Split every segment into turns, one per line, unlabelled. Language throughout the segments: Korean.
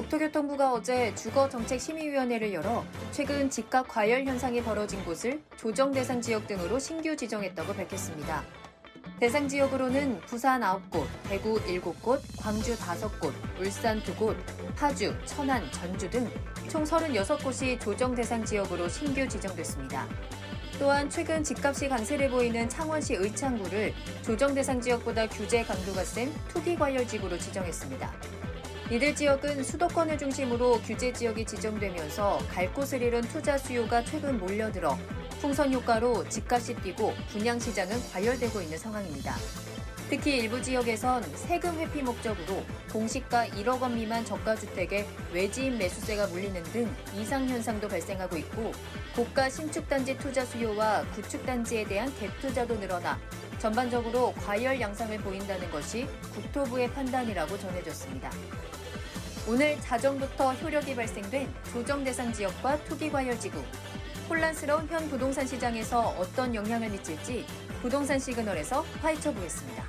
국토교통부가 어제 주거정책심의위원회를 열어 최근 집값 과열 현상이 벌어진 곳을 조정 대상 지역 등으로 신규 지정했다고 밝혔습니다. 대상 지역으로는 부산 9곳, 대구 7곳, 광주 5곳, 울산 2곳, 파주, 천안, 전주 등 총 36곳이 조정 대상 지역으로 신규 지정됐습니다. 또한 최근 집값이 강세를 보이는 창원시 의창구를 조정 대상 지역보다 규제 강도가 센 투기 과열지구로 지정했습니다. 이들 지역은 수도권을 중심으로 규제 지역이 지정되면서 갈 곳을 잃은 투자 수요가 최근 몰려들어 풍선 효과로 집값이 뛰고 분양시장은 과열되고 있는 상황입니다. 특히 일부 지역에선 세금 회피 목적으로 공시가 1억 원 미만 저가주택에 외지인 매수세가 몰리는 등 이상현상도 발생하고 있고 고가 신축단지 투자 수요와 구축단지에 대한 갭투자도 늘어나 전반적으로 과열 양상을 보인다는 것이 국토부의 판단이라고 전해졌습니다. 오늘 자정부터 효력이 발생된 조정 대상 지역과 투기 과열 지구. 혼란스러운 현 부동산 시장에서 어떤 영향을 미칠지 부동산 시그널에서 파헤쳐 보겠습니다.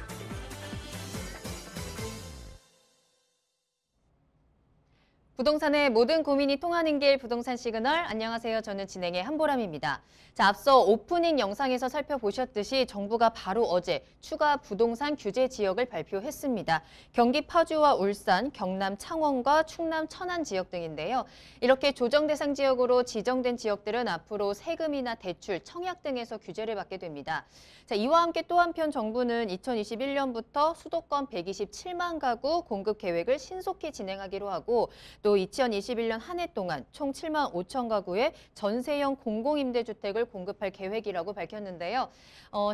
부동산의 모든 고민이 통하는 길 부동산 시그널. 안녕하세요. 저는 진행의 한보람입니다. 자, 앞서 오프닝 영상에서 살펴보셨듯이 정부가 바로 어제 추가 부동산 규제 지역을 발표했습니다. 경기 파주와 울산, 경남 창원과 충남 천안 지역 등인데요. 이렇게 조정 대상 지역으로 지정된 지역들은 앞으로 세금이나 대출, 청약 등에서 규제를 받게 됩니다. 자, 이와 함께 또 한편 정부는 2021년부터 수도권 127만 가구 공급 계획을 신속히 진행하기로 하고 또 2021년 한 해 동안 총 7만 5천 가구의 전세형 공공임대주택을 공급할 계획이라고 밝혔는데요.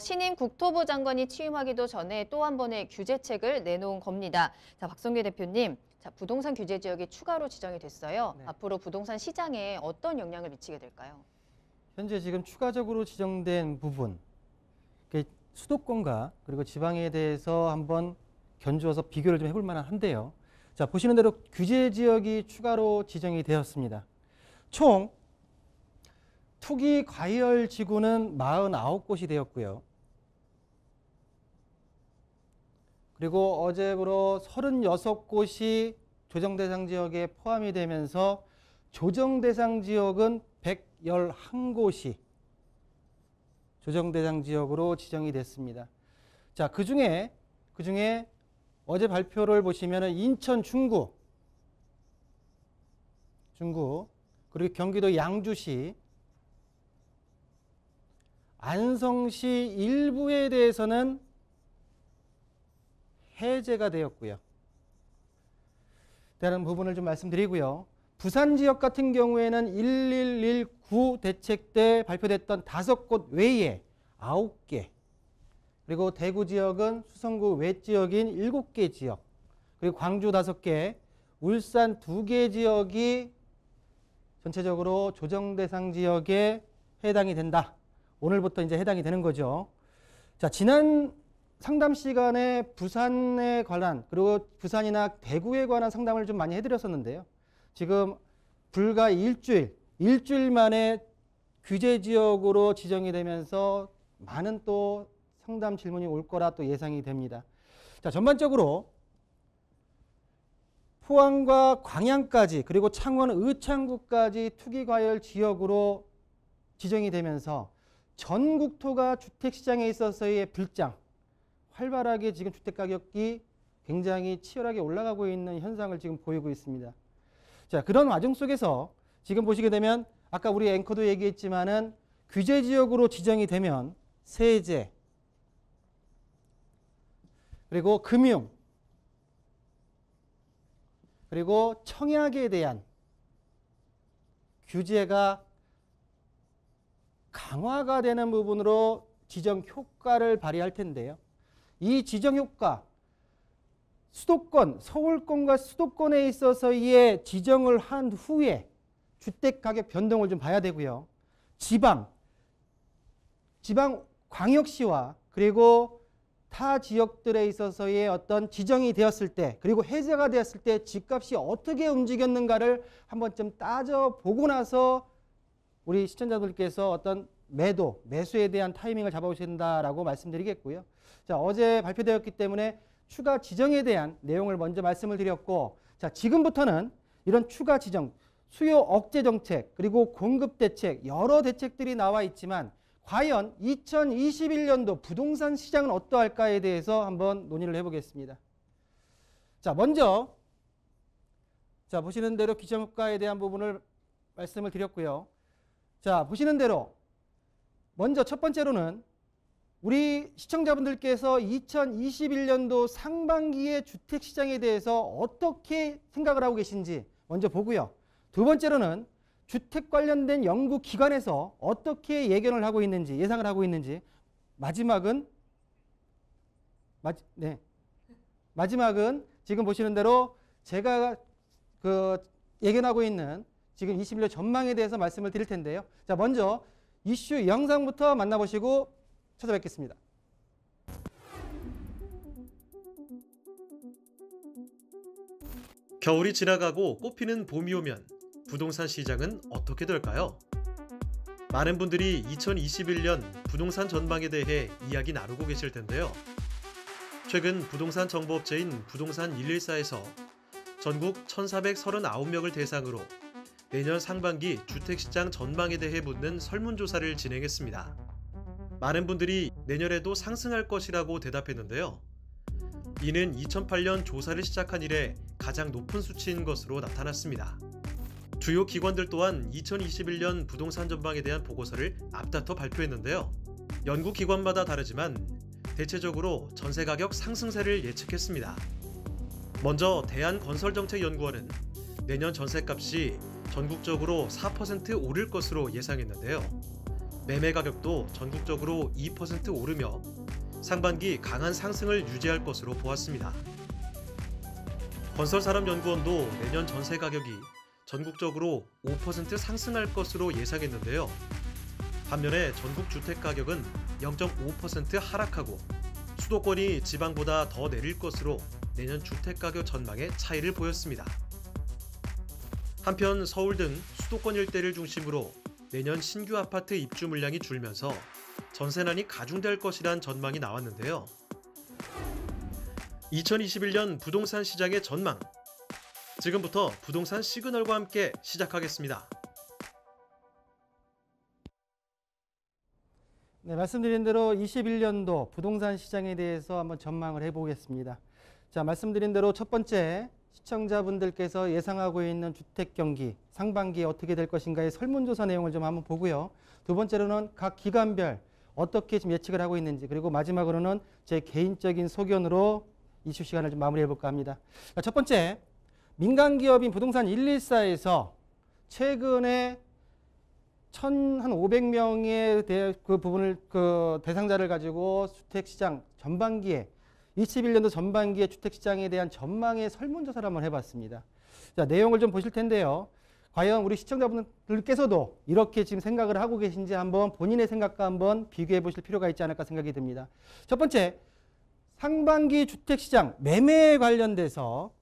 신임 국토부 장관이 취임하기도 전에 또 한 번의 규제책을 내놓은 겁니다. 자, 박성규 대표님, 자, 부동산 규제 지역이 추가로 지정이 됐어요.
네.
앞으로 부동산 시장에 어떤 영향을 미치게 될까요?
현재 지금 추가적으로 지정된 부분, 수도권과 그리고 지방에 대해서 한번 견주어서 비교를 좀 해볼 만한데요. 자, 보시는 대로 규제 지역이 추가로 지정이 되었습니다. 총 투기 과열 지구는 49곳이 되었고요. 그리고 어제부로 36곳이 조정 대상 지역에 포함이 되면서 조정 대상 지역은 111곳이 조정 대상 지역으로 지정이 됐습니다. 자, 그중에 어제 발표를 보시면은 인천 중구, 그리고 경기도 양주시, 안성시 일부에 대해서는 해제가 되었고요. 다른 부분을 좀 말씀드리고요. 부산 지역 같은 경우에는 1119 대책 때 발표됐던 5곳 외에 9개, 그리고 대구 지역은 수성구 외 지역인 7개 지역, 그리고 광주 5개, 울산 2개 지역이 전체적으로 조정 대상 지역에 해당이 된다. 오늘부터 이제 해당이 되는 거죠. 자, 지난 상담 시간에 부산에 관한, 그리고 부산이나 대구에 관한 상담을 좀 많이 해드렸었는데요. 지금 불과 일주일 만에 규제 지역으로 지정이 되면서 많은 또 상담 질문이 올 거라 또 예상이 됩니다. 자, 전반적으로 포항과 광양까지 그리고 창원 의창구까지 투기과열 지역으로 지정이 되면서 전 국토가 주택시장에 있어서의 불장, 활발하게 지금 주택가격이 굉장히 치열하게 올라가고 있는 현상을 지금 보이고 있습니다. 자, 그런 와중 속에서 지금 보시게 되면 아까 우리 앵커도 얘기했지만은 규제 지역으로 지정이 되면 세제, 그리고 금융, 그리고 청약에 대한 규제가 강화가 되는 부분으로 지정 효과를 발휘할 텐데요. 이 지정 효과, 수도권, 서울권과 수도권에 있어서의 지정을 한 후에 주택가격 변동을 좀 봐야 되고요. 지방 광역시와 그리고 타 지역들에 있어서의 어떤 지정이 되었을 때, 그리고 해제가 되었을 때 집값이 어떻게 움직였는가를 한번 좀 따져보고 나서 우리 시청자들께서 어떤 매수에 대한 타이밍을 잡아보셔야 된다라고 말씀드리겠고요. 자, 어제 발표되었기 때문에 추가 지정에 대한 내용을 먼저 말씀을 드렸고, 자, 지금부터는 이런 추가 지정, 수요 억제 정책, 그리고 공급 대책, 여러 대책들이 나와 있지만 과연 2021년도 부동산 시장은 어떠할까에 대해서 한번 논의를 해보겠습니다. 자, 먼저 보시는 대로 기저효과에 대한 부분을 말씀을 드렸고요. 자, 보시는 대로 먼저 첫 번째로는 우리 시청자분들께서 2021년도 상반기의 주택시장에 대해서 어떻게 생각을 하고 계신지 먼저 보고요. 두 번째로는 주택 관련된 연구기관에서 어떻게 예견을 하고 있는지, 예상을 하고 있는지, 마지막은 지금 보시는 대로 제가 예견하고 있는 지금 21년 전망에 대해서 말씀을 드릴 텐데요. 자, 먼저 이슈 영상부터 만나보시고 찾아뵙겠습니다.
겨울이 지나가고 꽃피는 봄이 오면 부동산 시장은 어떻게 될까요? 많은 분들이 2021년 부동산 전망에 대해 이야기 나누고 계실 텐데요. 최근 부동산 정보업체인 부동산 114에서 전국 1,439명을 대상으로 내년 상반기 주택시장 전망에 대해 묻는 설문조사를 진행했습니다. 많은 분들이 내년에도 상승할 것이라고 대답했는데요. 이는 2008년 조사를 시작한 이래 가장 높은 수치인 것으로 나타났습니다. 주요 기관들 또한 2021년 부동산 전망에 대한 보고서를 앞다퉈 발표했는데요. 연구기관마다 다르지만 대체적으로 전세 가격 상승세를 예측했습니다. 먼저 대한건설정책연구원은 내년 전세값이 전국적으로 4% 오를 것으로 예상했는데요. 매매 가격도 전국적으로 2% 오르며 상반기 강한 상승을 유지할 것으로 보았습니다. 건설산업연구원도 내년 전세 가격이 전국적으로 5% 상승할 것으로 예상했는데요. 반면에 전국 주택 가격은 0.5% 하락하고 수도권이 지방보다 더 내릴 것으로 내년 주택 가격 전망에 차이를 보였습니다. 한편 서울 등 수도권 일대를 중심으로 내년 신규 아파트 입주 물량이 줄면서 전세난이 가중될 것이란 전망이 나왔는데요. 2021년 부동산 시장의 전망. 지금부터 부동산 시그널과 함께 시작하겠습니다.
네, 말씀드린 대로 21년도 부동산 시장에 대해서 한번 전망을 해보겠습니다. 자, 말씀드린 대로 첫 번째, 시청자분들께서 예상하고 있는 주택 경기 상반기에 어떻게 될 것인가의 설문조사 내용을 좀 한번 보고요. 두 번째로는 각 기관별 어떻게 지금 예측을 하고 있는지, 그리고 마지막으로는 제 개인적인 소견으로 이슈 시간을 좀 마무리해 볼까 합니다. 자, 첫 번째, 민간기업인 부동산 114에서 최근에 1,500명의 그 부분을 대상자를 가지고 주택시장 전반기에 21년도 전반기의 주택시장에 대한 전망의 설문조사를 한번 해봤습니다. 자, 내용을 좀 보실 텐데요. 과연 우리 시청자분들께서도 이렇게 지금 생각을 하고 계신지 한번 본인의 생각과 한번 비교해 보실 필요가 있지 않을까 생각이 듭니다. 첫 번째, 상반기 주택시장 매매에 관련돼서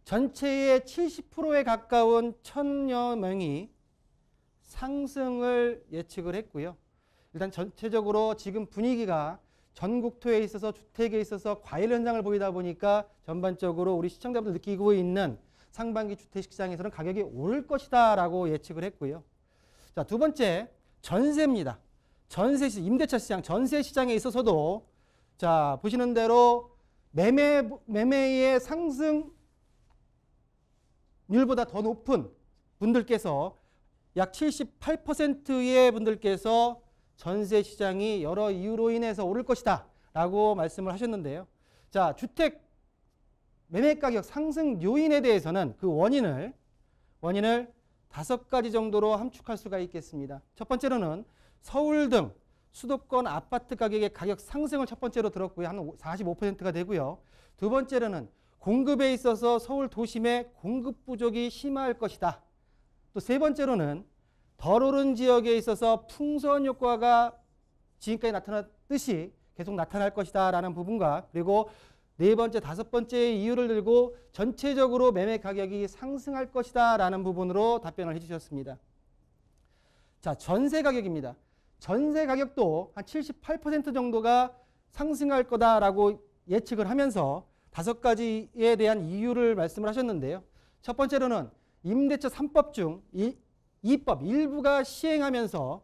전체의 70%에 가까운 1,000여 명이 상승을 예측을 했고요. 일단 전체적으로 지금 분위기가 전국토에 있어서 주택에 있어서 과열 현상을 보이다 보니까 전반적으로 우리 시청자분들 느끼고 있는 상반기 주택시장에서는 가격이 오를 것이다 라고 예측을 했고요. 자, 두 번째, 전세입니다. 전세, 임대차 시장, 전세 시장에 있어서도 자, 보시는 대로 매매의 상승률보다 더 높은 분들께서 약 78%의 분들께서 전세 시장이 여러 이유로 인해서 오를 것이다 라고 말씀을 하셨는데요. 자, 주택 매매 가격 상승 요인에 대해서는 그 원인을 5가지 정도로 함축할 수가 있겠습니다. 첫 번째로는 서울 등 수도권 아파트 가격의 가격 상승을 첫 번째로 들었고요. 한 45%가 되고요. 두 번째로는 공급에 있어서 서울 도심의 공급 부족이 심할 것이다. 또 세 번째로는 덜 오른 지역에 있어서 풍선 효과가 지금까지 나타났듯이 계속 나타날 것이다 라는 부분과, 그리고 네 번째, 다섯 번째 이유를 들고 전체적으로 매매 가격이 상승할 것이다 라는 부분으로 답변을 해주셨습니다. 자, 전세 가격입니다. 전세 가격도 한 78% 정도가 상승할 거다라고 예측을 하면서 5가지에 대한 이유를 말씀을 하셨는데요. 첫 번째로는 임대차 3법 중 2법 일부가 시행하면서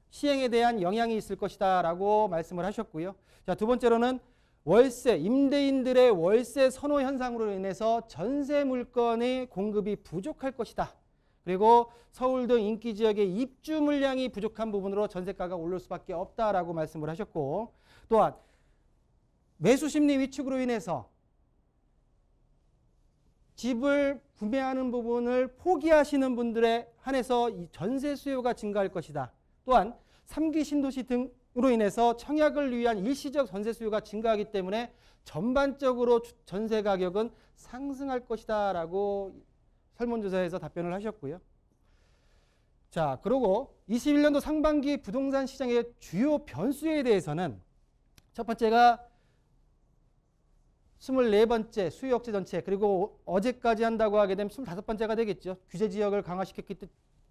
시행에 대한 영향이 있을 것이다 라고 말씀을 하셨고요. 자, 두 번째로는 월세, 임대인들의 월세 선호 현상으로 인해서 전세 물건의 공급이 부족할 것이다. 그리고 서울 등 인기 지역의 입주 물량이 부족한 부분으로 전세가가 오를 수밖에 없다라고 말씀을 하셨고, 또한 매수 심리 위축으로 인해서 집을 구매하는 부분을 포기하시는 분들에 한해서 이 전세 수요가 증가할 것이다. 또한 3기 신도시 등으로 인해서 청약을 위한 일시적 전세 수요가 증가하기 때문에 전반적으로 전세 가격은 상승할 것이다 라고 설문조사에서 답변을 하셨고요. 자, 그리고 21년도 상반기 부동산 시장의 주요 변수에 대해서는 첫 번째가 24번째 수요 억제 정책, 그리고 어제까지 한다고 하게 되면 25번째가 되겠죠. 규제 지역을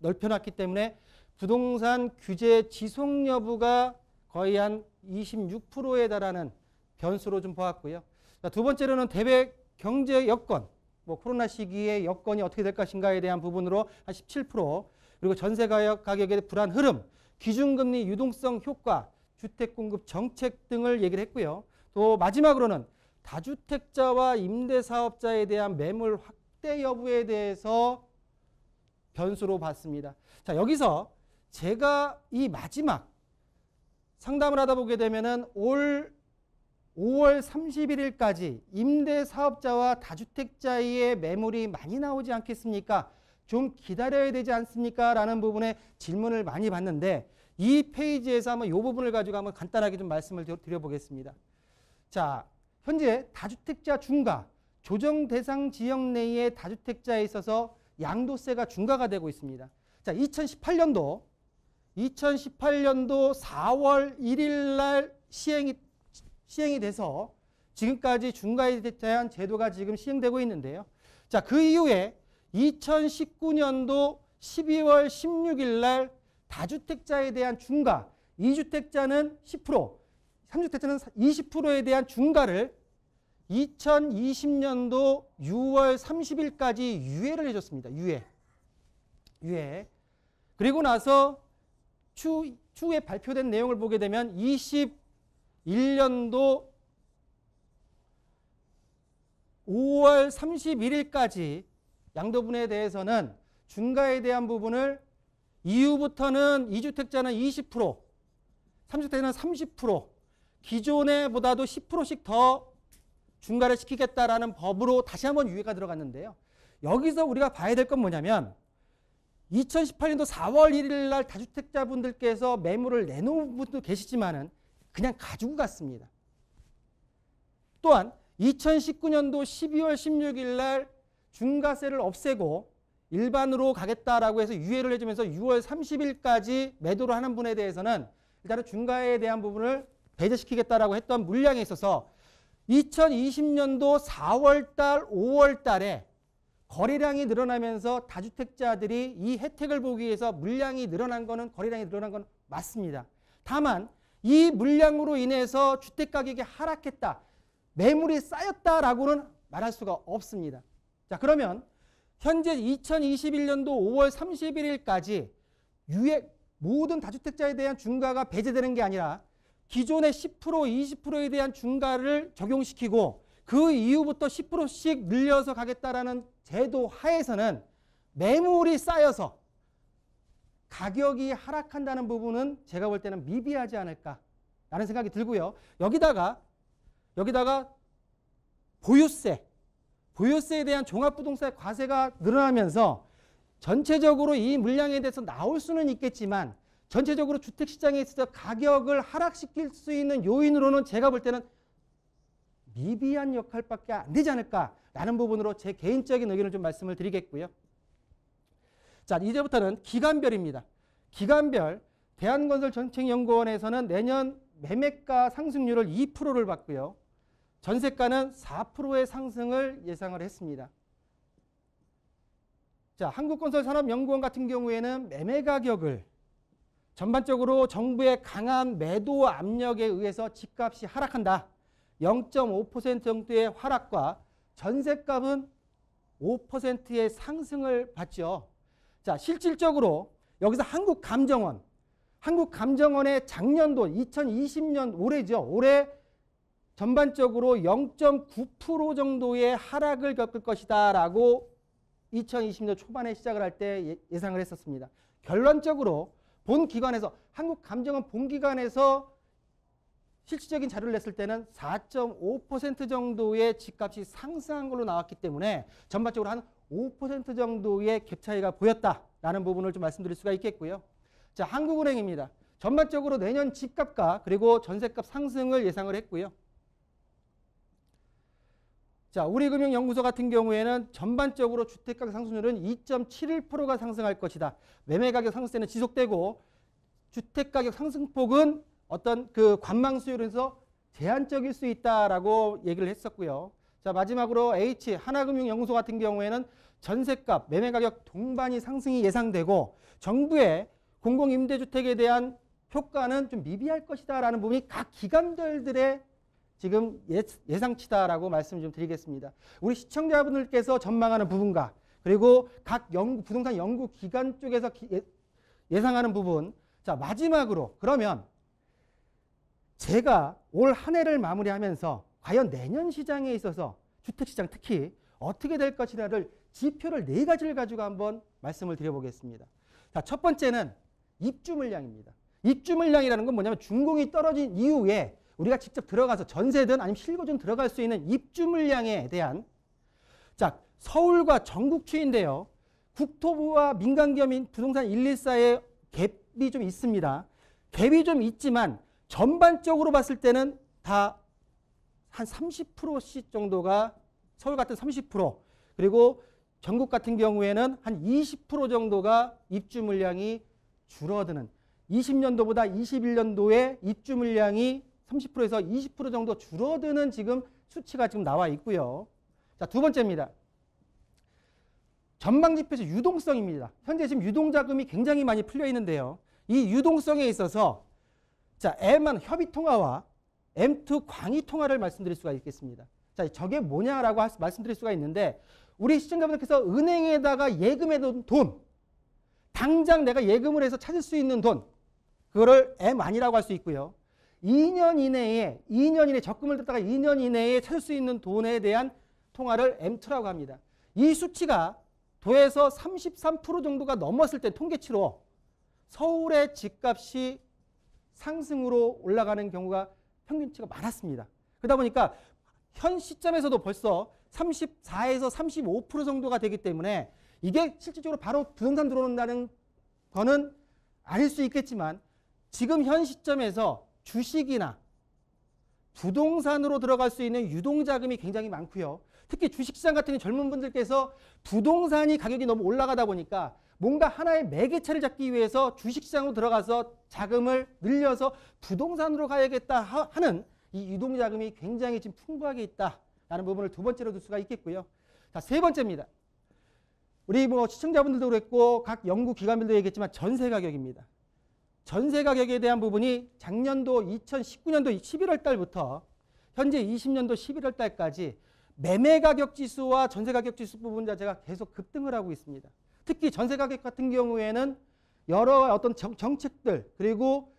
넓혀놨기 때문에 부동산 규제 지속 여부가 거의 한 26%에 달하는 변수로 좀 보았고요. 자, 두 번째로는 대외 경제 여건, 코로나 시기에 여건이 어떻게 될 것인가에 대한 부분으로 한 17%, 그리고 전세 가격의 불안 흐름, 기준금리 유동성 효과, 주택 공급 정책 등을 얘기를 했고요. 또 마지막으로는 다주택자와 임대사업자에 대한 매물 확대 여부에 대해서 변수로 봤습니다. 자, 여기서 제가 이 마지막 상담을 하다 보게 되면은 올 5월 31일까지 임대사업자와 다주택자의 매물이 많이 나오지 않겠습니까? 좀 기다려야 되지 않습니까? 라는 부분에 질문을 많이 받는데, 이 페이지에서 한번 이 부분을 가지고 한번 간단하게 좀 말씀을 드려보겠습니다. 자, 현재 다주택자 중과, 조정 대상 지역 내의 다주택자에 있어서 양도세가 중과가 되고 있습니다. 자, 2018년도 4월 1일 날 시행이 돼서 지금까지 중과에 대한 제도가 지금 시행되고 있는데요. 자, 그 이후에 2019년도 12월 16일 날 다주택자에 대한 중과, 2주택자는 10%, 3주택자는 20%에 대한 중과를 2020년도 6월 30일까지 유예를 해줬습니다. 유예. 그리고 나서 추후에 발표된 내용을 보게 되면 21년도 5월 31일까지 양도분에 대해서는 중과에 대한 부분을 이후부터는 2주택자는 20%, 3주택자는 30%, 기존에 보다도 10%씩 더 중과를 시키겠다라는 법으로 다시 한번 유예가 들어갔는데요. 여기서 우리가 봐야 될 건 뭐냐면 2018년도 4월 1일 날 다주택자분들께서 매물을 내놓은 분도 계시지만은 그냥 가지고 갔습니다. 또한 2019년도 12월 16일 날 중과세를 없애고 일반으로 가겠다라고 해서 유예를 해주면서 6월 30일까지 매도를 하는 분에 대해서는 일단은 중과에 대한 부분을 배제시키겠다라고 했던 물량에 있어서 2020년도 4월 달, 5월 달에 거래량이 늘어나면서 다주택자들이 이 혜택을 보기 위해서 물량이 늘어난 거는, 거래량이 늘어난 건 맞습니다. 다만 이 물량으로 인해서 주택가격이 하락했다, 매물이 쌓였다라고는 말할 수가 없습니다. 자, 그러면 현재 2021년도 5월 31일까지 모든 다주택자에 대한 중과가 배제되는 게 아니라 기존의 10%, 20%에 대한 중과를 적용시키고 그 이후부터 10%씩 늘려서 가겠다라는 제도 하에서는 매물이 쌓여서 가격이 하락한다는 부분은 제가 볼 때는 미비하지 않을까라는 생각이 들고요. 여기다가 보유세에 대한 종합부동산 과세가 늘어나면서 전체적으로 이 물량에 대해서 나올 수는 있겠지만 전체적으로 주택시장에 있어서 가격을 하락시킬 수 있는 요인으로는 제가 볼 때는 미비한 역할밖에 안 되지 않을까라는 부분으로 제 개인적인 의견을 좀 말씀을 드리겠고요. 자, 이제부터는 기간별입니다. 기간별, 대한건설정책연구원에서는 내년 매매가 상승률을 2%를 봤고요. 전세가는 4%의 상승을 예상을 했습니다. 자, 한국건설산업연구원 같은 경우에는 매매 가격을 전반적으로 정부의 강한 매도 압력에 의해서 집값이 하락한다. 0.5% 정도의 하락과 전세값은 4.5%의 상승을 봤죠. 자, 실질적으로 여기서 한국감정원의 작년도 2020년 올해죠. 올해 전반적으로 0.9% 정도의 하락을 겪을 것이다 라고 2020년 초반에 시작을 할 때 예상을 했었습니다. 결론적으로 본기관에서 한국감정원 본기관에서 실질적인 자료를 냈을 때는 4.5% 정도의 집값이 상승한 걸로 나왔기 때문에 전반적으로 한 5% 정도의 갭 차이가 보였다라는 부분을 좀 말씀드릴 수가 있겠고요. 자, 한국은행입니다. 전반적으로 내년 집값과 그리고 전세값 상승을 예상을 했고요. 자, 우리금융연구소 같은 경우에는 전반적으로 주택가격 상승률은 2.71%가 상승할 것이다. 매매가격 상승세는 지속되고 주택가격 상승폭은 어떤 그 관망 수요로서 제한적일 수 있다라고 얘기를 했었고요. 자, 마지막으로 하나금융연구소 같은 경우에는 전세값, 매매가격 동반이 상승이 예상되고 정부의 공공임대주택에 대한 효과는 좀 미비할 것이다라는 부분이 각 기관들의 지금 예상치다라고 말씀을 좀 드리겠습니다. 우리 시청자분들께서 전망하는 부분과 그리고 각 부동산 연구기관 쪽에서 예상하는 부분. 자, 마지막으로 그러면 제가 올 한 해를 마무리하면서 과연 내년 시장에 있어서 주택시장 특히 어떻게 될 것이냐를 지표를 4가지를 가지고 한번 말씀을 드려보겠습니다. 자, 첫 번째는 입주 물량입니다. 입주 물량이라는 건 뭐냐면 준공이 떨어진 이후에 우리가 직접 들어가서 전세든 아니면 실거주든 들어갈 수 있는 입주 물량에 대한 자, 서울과 전국 추이인데요. 국토부와 민간기업인 부동산 114의 갭이 좀 있습니다. 갭이 좀 있지만 전반적으로 봤을 때는 다 한 30%씩 정도가 서울 같은 30% 그리고 전국 같은 경우에는 한 20% 정도가 입주 물량이 줄어드는 20년도보다 21년도에 입주 물량이 30%에서 20% 정도 줄어드는 지금 수치가 지금 나와 있고요. 자, 두 번째입니다. 전방지표에서 유동성입니다. 현재 지금 유동자금이 굉장히 많이 풀려 있는데요. 이 유동성에 있어서 자, M1 협의통화와 M2 광의통화를 말씀드릴 수가 있겠습니다. 자, 저게 뭐냐라고 말씀드릴 수가 있는데 우리 시청자분들께서 은행에다가 예금해둔 돈, 당장 내가 예금을 해서 찾을 수 있는 돈, 그거를 M1이라고 할 수 있고요. 2년 이내에 적금을 들다가 2년 이내에 찾을 수 있는 돈에 대한 통화를 M2라고 합니다. 이 수치가 도에서 33% 정도가 넘었을 때 통계치로 서울의 집값이 상승으로 올라가는 경우가 평균치가 많았습니다. 그러다 보니까 현 시점에서도 벌써 34에서 35% 정도가 되기 때문에 이게 실질적으로 바로 부동산 들어온다는 거는 아닐 수 있겠지만 지금 현 시점에서 주식이나 부동산으로 들어갈 수 있는 유동자금이 굉장히 많고요. 특히 주식시장 같은 경우 젊은 분들께서 부동산이 가격이 너무 올라가다 보니까 뭔가 하나의 매개체를 잡기 위해서 주식시장으로 들어가서 자금을 늘려서 부동산으로 가야겠다 하는 이 유동자금이 굉장히 지금 풍부하게 있다라는 부분을 두 번째로 둘 수가 있겠고요. 자, 세 번째입니다. 우리 뭐 시청자분들도 그랬고 각 연구기관들도 얘기했지만 전세 가격입니다. 전세 가격에 대한 부분이 작년도 2019년도 11월 달부터 현재 20년도 11월 달까지 매매 가격 지수와 전세 가격 지수 부분 자체가 계속 급등을 하고 있습니다. 특히 전세 가격 같은 경우에는 여러 어떤 정책들 그리고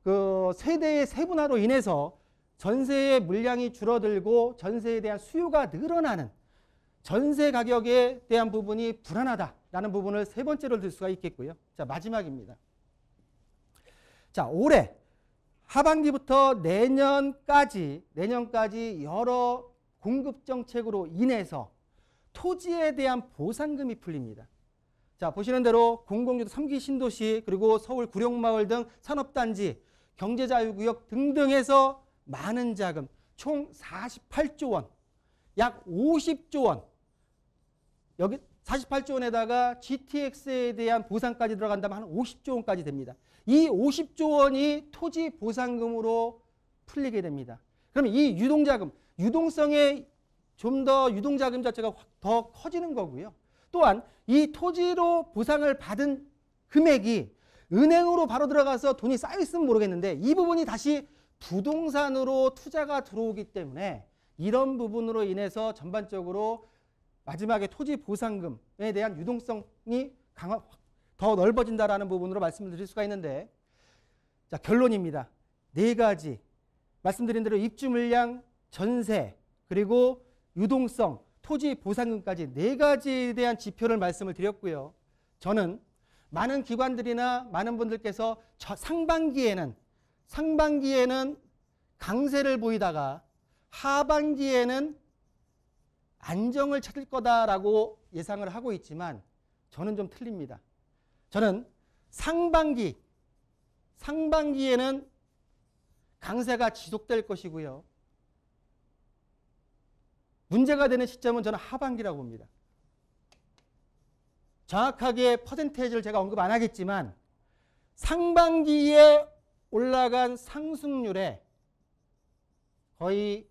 그 세대의 세분화로 인해서 전세의 물량이 줄어들고 전세에 대한 수요가 늘어나는 전세 가격에 대한 부분이 불안하다라는 부분을 세 번째로 들 수가 있겠고요. 자, 마지막입니다. 자, 올해 하반기부터 내년까지 여러 공급 정책으로 인해서 토지에 대한 보상금이 풀립니다. 자, 보시는 대로 공공주도 3기 신도시 그리고 서울 구룡마을 등 산업단지, 경제자유구역 등등에서 많은 자금 총 48조 원, 약 50조 원 여기 48조 원에다가 GTX에 대한 보상까지 들어간다면 한 50조 원까지 됩니다. 이 50조 원이 토지 보상금으로 풀리게 됩니다. 그러면 이 유동자금, 유동성의 좀 더 유동자금 자체가 더 커지는 거고요. 또한 이 토지로 보상을 받은 금액이 은행으로 바로 들어가서 돈이 쌓여있으면 모르겠는데 이 부분이 다시 부동산으로 투자가 들어오기 때문에 이런 부분으로 인해서 전반적으로 마지막에 토지 보상금에 대한 유동성이 더 넓어진다라는 부분으로 말씀을 드릴 수가 있는데, 자, 결론입니다. 네 가지 말씀드린 대로 입주 물량, 전세, 그리고 유동성, 토지 보상금까지 네 가지에 대한 지표를 말씀을 드렸고요. 저는 많은 기관들이나 많은 분들께서 상반기에는 강세를 보이다가 하반기에는 안정을 찾을 거다라고 예상을 하고 있지만 저는 좀 틀립니다. 저는 상반기에는 강세가 지속될 것이고요. 문제가 되는 시점은 저는 하반기라고 봅니다. 정확하게 퍼센테이지를 제가 언급 안 하겠지만 상반기에 올라간 상승률에 거의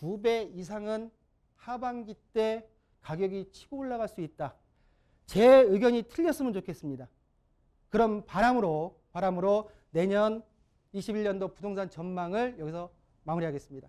2배 이상은 하반기 때 가격이 치고 올라갈 수 있다. 제 의견이 틀렸으면 좋겠습니다. 그런 바람으로 내년 21년도 부동산 전망을 여기서 마무리하겠습니다.